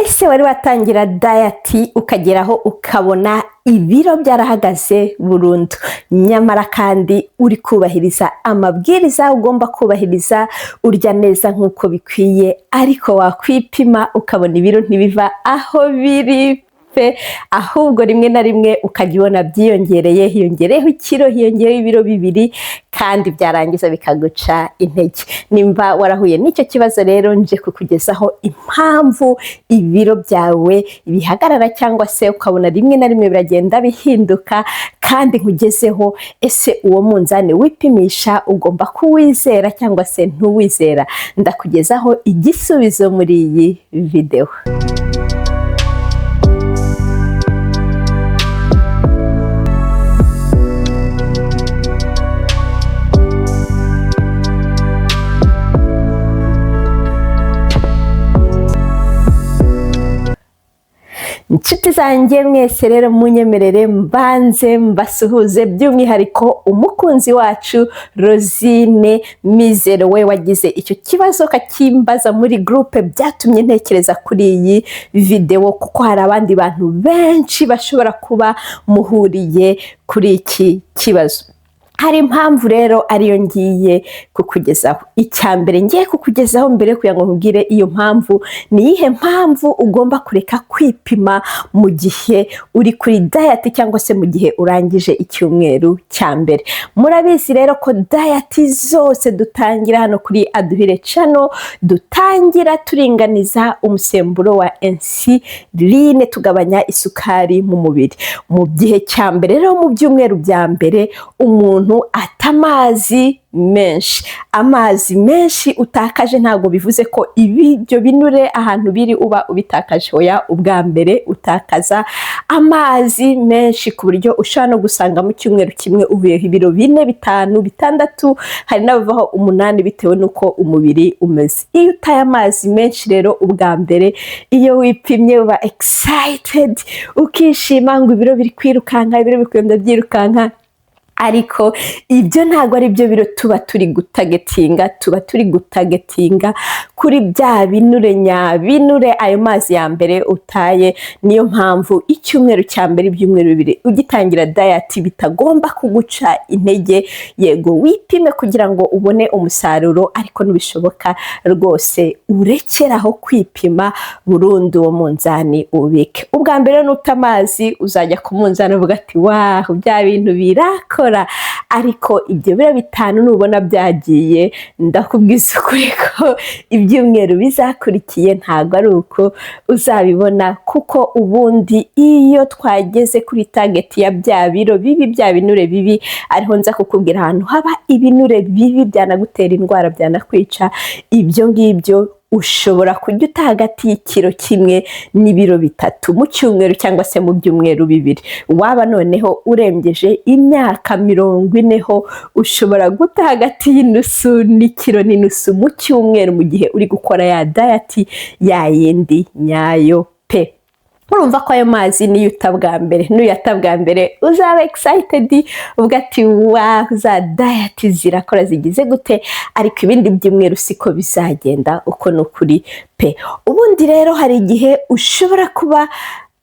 ese wari watangira diet ukageraho ukabona ibiro byarahagaze burundu, nyamara kandi uri kubahiriza amabwiriza ugomba kubahiriza, urya neza nk'uko bikwiye, ariko wakwipima ukabona ibiro ntibiva aho biri pe, ahubwo rimwe na rimwe ukajya ubona byiyongereye, hiyongereyeho ikiro, hiyongereyeho ibiro bibiri, kandi byarangiza bikaguca intege. Nimba warahuye n'icyo kibazo rero, nje kukugezaho impamvu ibiro byawe bihagarara cyangwa se ukabona rimwe na rimwe biragenda bihinduka, kandi nkugezeho ese uwo munzani wipimisha ugomba kuwizera cyangwa se ntuwizera. Ndakugezaho igisubizo muri iyi video. Inshuti zanjye mwese rero munyemerere mbanze mbasuhuze, by'umwihariko umukunzi wacu Rosine Mizero, we wagize icyo kibazo kakimbaza muri groupe, byatumye ntekereza kuri iyi video, kuko hari abandi bantu benshi bashobora kuba muhuriye kuri iki kibazo. Hari impamvu rero ariyo ngiye kukugezaho. Icyambere ngiye kukugezaho mbere kugira ngo nkubwire iyo mpamvu, ni iyihe mpamvu ugomba kureka kwipima mu gihe uri kuri diet cyangwa se mu gihe urangije icyumweru cya mbere. Murabizi rero ko diet zose dutangira hano kuri ADUHIRE channel, dutangira turinganiza umusemburo wa insuline, tugabanya isukari mu mubiri. Mu gihe cya mbere rero, mu byumweru bya mbere, umuntu ata amazi menshi utakaje, ntabwo bivuze ko ibyo binure ahantu biri uba ubitakaje, oya, ubwa mbere utakaza amazi menshi ku buryo ushobora no gusanga mu cyumweru kimwe uvuyeho ibiro 4, 5, 6, hari n'abavaho 8 bitewe n'uko umubiri umeze. Iyo utaye amazi menshi rero ubwa mbere, iyo wipimye uba excited, ukishima ngo ibiro biri kwirukanka, ibiro bikunda byirukanka, ariko ibyo ntabwo ari byo biro tuba turi gutagetinga kuri bya binure nyabinure, ayo mazi ya mbere utaye. Niyo mpamvu icyumweru cya mbere, ibyumweru 2 ugitangira diet bitagomba kuguca intege. Yego wipime kugira ngo ubone umusaruro, ariko nubishoboka rwose urekeraho kwipima burundu, uwo munzani ubike. Ubwa mbere nuta amazi uzajya ku munzani uvuga ati wow, bya bintu birakora, ariko ibyo biro 5 nubona byagiye, ndakubwiza ukuri ko ibyumweru bizakurikiye ntabwo ari uko uzabibona, kuko ubundi iyo twageze kuri target ya bya biro bibi, bya binure bibi, ariho nza kukubwira ahantu haba ibinure bibi byanagutera indwara, byanakwica. Ibyo ngibyo ushobora kujya uta hagati y'ikiro 1 n'ibiro 3 mu cyumweru cyangwa se mu byumweru 2. Waba noneho uremgeje imyaka 40 ho, ushobora guta hagati y'inusu n'ikiro n'inusu mu cyumweru, mu gihe uri gukora ya diet ya yindi nyayo pe. Urumva ko ayo mazi niyo utabwa mbere, uzaba excited uvuga ati wow, za diet zirakora, zigize gute, ariko ibindi byumweru siko bizagenda, uko n'ukuri pe. Ubundi rero hari igihe ushobora kuba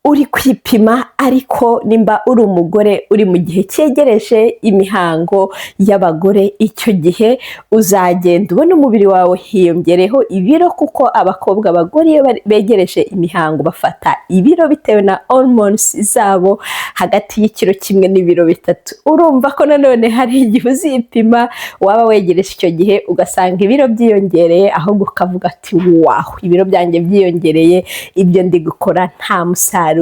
uri kwipima, ariko nimba uri umugore uri mu gihe cyegereje imihango y'abagore, icyo gihe uzagenda ubona umubiri wawe hiyongereho ibiro, kuko abakobwa abagore iyo begereje imihango bafata ibiro bitewe na hormones zabo hagati y'ikiro 1 n'ibiro 3. Urumva ko nanone hari igihe uzipima, waba wegereje icyo gihe ugasanga ibiro byiyongereye, ahubwo ukavuga ati wow, ibiro byanjye byiyongereye, ibyo ndi gukora nta musaruro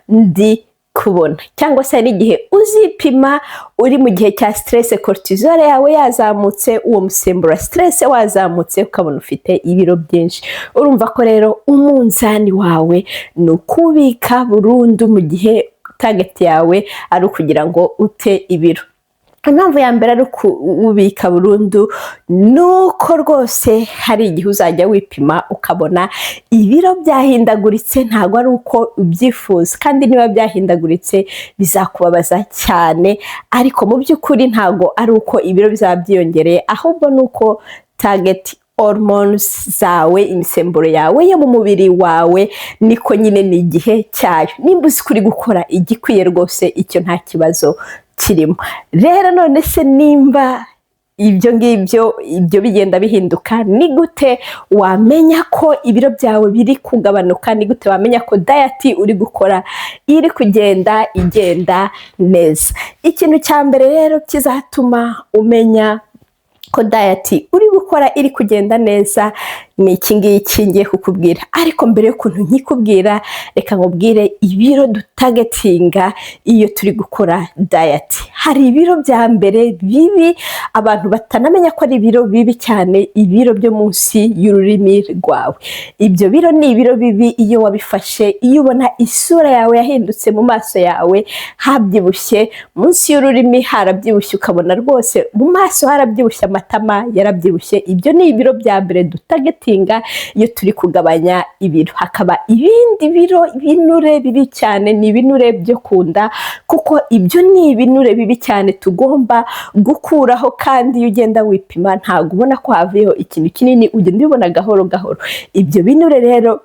ndi kubona. Cyangwa se n'igihe uzipima uri mu gihe cya stress, cortisol yawe yazamutse, uwo musemburo stress wazamutse, ukabona ufite ibiro byinshi. Urumva ko rero umunzani wawe ni ukubika burundu, mu gihe target yawe ari ukugira ngo ute ibiro. Impamvu ya mbere ari kubika burundu, nuko rwose hari igihe uzajya wipima ukabona ibiro byahindaguritse, ntabwo ari uko ubyifuza, kandi niba byahindaguritse bizakubabaza cyane, ariko mu by'ukuri ntabwo ari uko ibiro bizaba byiyongereye, ahubwo nuko target hormones zawe, imisemburo yawe yo mu mubiri wawe, niko nyine ni igihe cyayo. Nimba uzi kuri gukora igikwiye rwose, icyo nta kibazo kirimo. Rero none se nimba ibyo ngibyo bigenda bihinduka, ni gute wamenya ko ibiro byawe biri kugabanuka? Ni gute wamenya ko diet uri gukora iri kugenda igenda neza? Ikintu cya mbere rero kizatuma umenya ko diet uri gukora iri kugenda neza ni iki ngiki ngiye kukubwira. Ariko mbere y'ukuntu nkikubwira, reka nkubwire ibiro dutagetinga iyo turi gukora diet. Hari ibiro bya mbere bibi abantu batanamenya ko ari ibiro bibi cyane, ibiro byo munsi y'ururimi rwawe. Ibyo biro ni ibiro bibi iyo wabifashe, iyo ubona isura yawe yahindutse, mu maso yawe habyibushye, munsi y'ururimi harabyibushye, ukabona rwose mu maso harabyibushye, amatama yarabyibushye. Ibyo ni ibiro bya mbere dutagetinga iyo turi kugabanya ibiro. Hakaba ibindi biro, ibinure bibi cyane, ni ibinure byo kunda, kuko ibyo ni ibinure bibi cyane tugomba gukuraho. Kandi iyo ugenda wipima ntabwo ubona ko havuyeho ikintu kinini, ugenda ubibona gahoro gahoro. Ibyo binure rero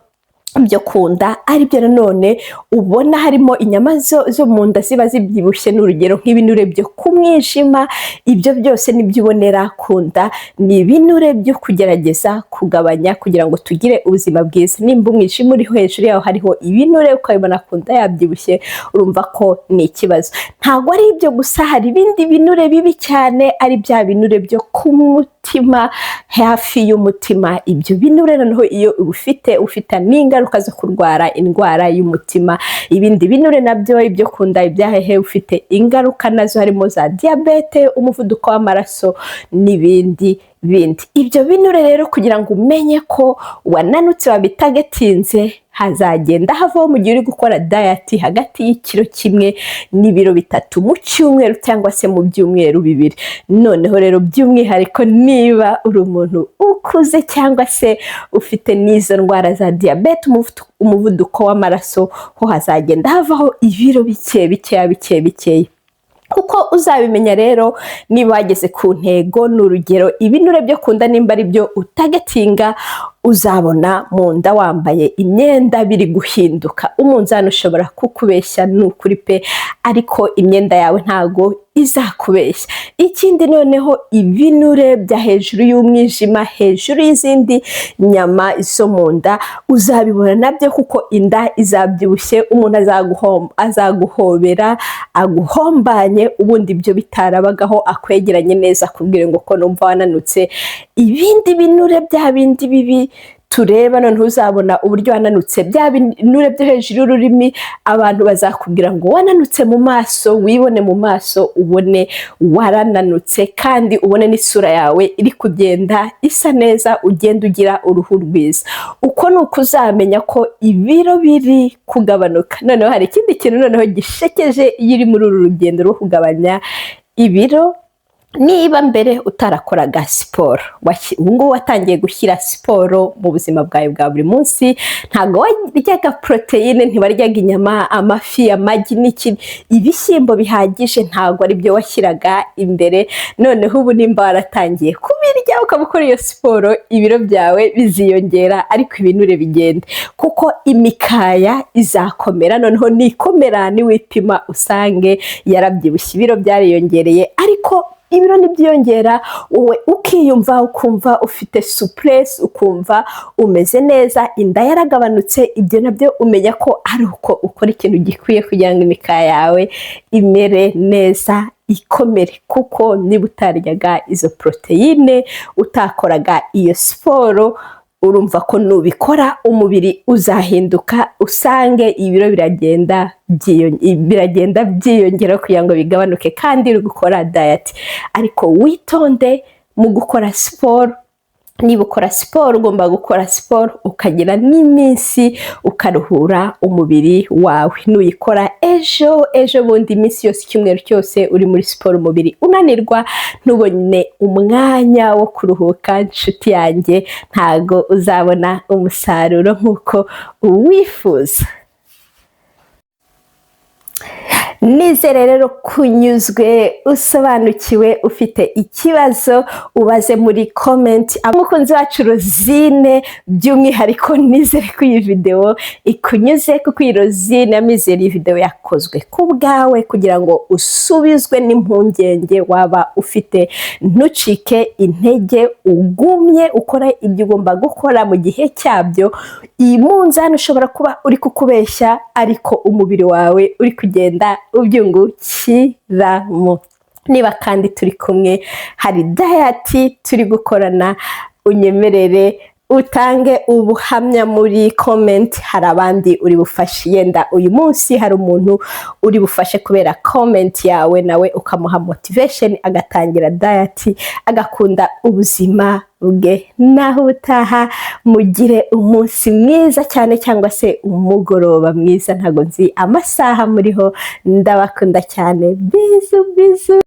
byo kunda ari byo nanone ubona harimo inyama zo mu nda ziba zibyibushye, n'urugero nk'ibinure byo ku mwijima. Ibyo byose nibyo ubonera kunda, ni ibinure byo kugerageza kugabanya kugira ngo tugire ubuzima bwiza. Nimba umwijima uriho hejuru yaho hariho ibinure ukabibona kunda yabyibushye, urumva ko ni ikibazo. Ntabwo ari ibyo gusa, hari ibindi binure bibi cyane, ari bya binure byo ku mutima, hafi y'umutima. Ibyo binure noneho iyo ufite n'ingaruka zo kurwara indwara y'umutima. Ibindi binure nabyo ibyo kunda, ibyahehe, ufite ingaruka nazo, harimo za diabete, umuvuduko w'amaraso n'ibindi bindi. Ibyo binure rero kugira ngo umenye ko wananutse wabitagetinze, hazagenda havaho mu gihe uri gukora diet hagati y'ikiro kimwe n'ibiro bitatu mu cyumweru cyangwa se mu byumweru bibiri. Noneho rero by'umwihariko niba uri umuntu ukuze cyangwa se ufite n'izo ndwara za diabete, umuvuduko w'amaraso, ho hazagenda havaho ibiro bikeya. Kuko uzabimenya rero niba wageze ku ntego. N'urugero ibinure byo kunda nimba ari byo utagetinga, uzabona mu nda wambaye imyenda biri guhinduka. Umunzani ushobora kukubeshya, ni ukuri pe, ariko imyenda yawe ntago izakubeshya. Ikindi noneho ibinure bya hejuru y'umwijima, hejuru y'izindi nyama zo mu nda, uzabibona nabyo, kuko inda izabyibushye, umuntu azaguhobera, aguhombanye, ubundi ibyo bitarabagaho, akwegeranye neza, akubwire ngo ko numva wananutse. Ibindi binure bya bindi bibi tureba, noneho uzabona uburyo wananutse, bya binure byo hejuru y'ururimi, abantu bazakubwira ngo wananutse mu maso, wibone mu maso ubone warananutse, kandi ubone n'isura yawe iri kugenda isa neza, ugenda ugira uruhu rwiza. Uko ni uko uzamenya ko ibiro biri kugabanuka. Noneho hari ikindi kintu noneho gishekeje iyo uri muri uru rugendo rwo kugabanya ibiro. Niba mbere utarakoraga siporo, ubu ngubu watangiye gushyira siporo mu buzima bwawe bwa buri munsi, ntabwo waryaga poroteyine, ntiwaryaga inyama, amafi, amagi n'ikindi, ibishyimbo bihagije, ntabwo ari byo washyiraga imbere. Noneho ubu nimba waratangiye kubirya ukaba ukora iyo siporo, ibiro byawe biziyongera, ariko ibinure bigende, kuko imikaya izakomera. Noneho nikomera, niwipima usange yarabyibushye, ibiro byariyongereye, ariko ibiro nibyiyongera, wowe ukiyumva, ukumva ufite souplesse, ukumva umeze neza, inda yaragabanutse. Ibyo nabyo umenya ko ari uko ukora ikintu gikwiye kugira ngo imikaya yawe imere neza, ikomere. Kuko niba utaryaga izo poroteyine, utakoraga iyo siporo, urumva ko nubikora umubiri uzahinduka, usange ibiro biragenda byiyongera kugira ngo bigabanuke, kandi uri gukora diet. Ariko witonde mu gukora siporo. Niba ukora siporo, ugomba gukora siporo ukagira n'iminsi ukaruhura umubiri wawe. Nuyikora ejo bundi, iminsi yose, icyumweru cyose uri muri siporo, umubiri unanirwa, ntubone umwanya wo kuruhuka, nshuti yanjye, ntago uzabona umusaruro nk'uko uwifuza. nizere rero kunyuzwe, usobanukiwe, ufite ikibazo ubaze muri comment. Abakunzi bacu Rosine by'umwihariko nizere ko iyi video ikunyuze, kuko iyi Rosine yamizera iyi video yakozwe ku bwawe kugira ngo usubizwe n'impungenge waba ufite. Ntucike intege, ugumye ukora ibyo ugomba gukora mu gihe cyabyo. Iyi munzani ushobora kuba uri kukubeshya, ariko umubiri wawe uri kugenda ubyungukiramo. Niba kandi turi kumwe, hari diet turi gukorana, unyemerere utange ubuhamya muri comment. Hari abandi uri bufashe, yenda uyu munsi hari umuntu uri bufashe kubera comment yawe, nawe ukamuha motivation agatangira diet, agakunda ubuzima bwe. Naho utaha, mugire umunsi mwiza cyane, cyangwa se umugoroba mwiza, ntago nzi amasaha muriho. Ndabakunda cyane, bizu bizu.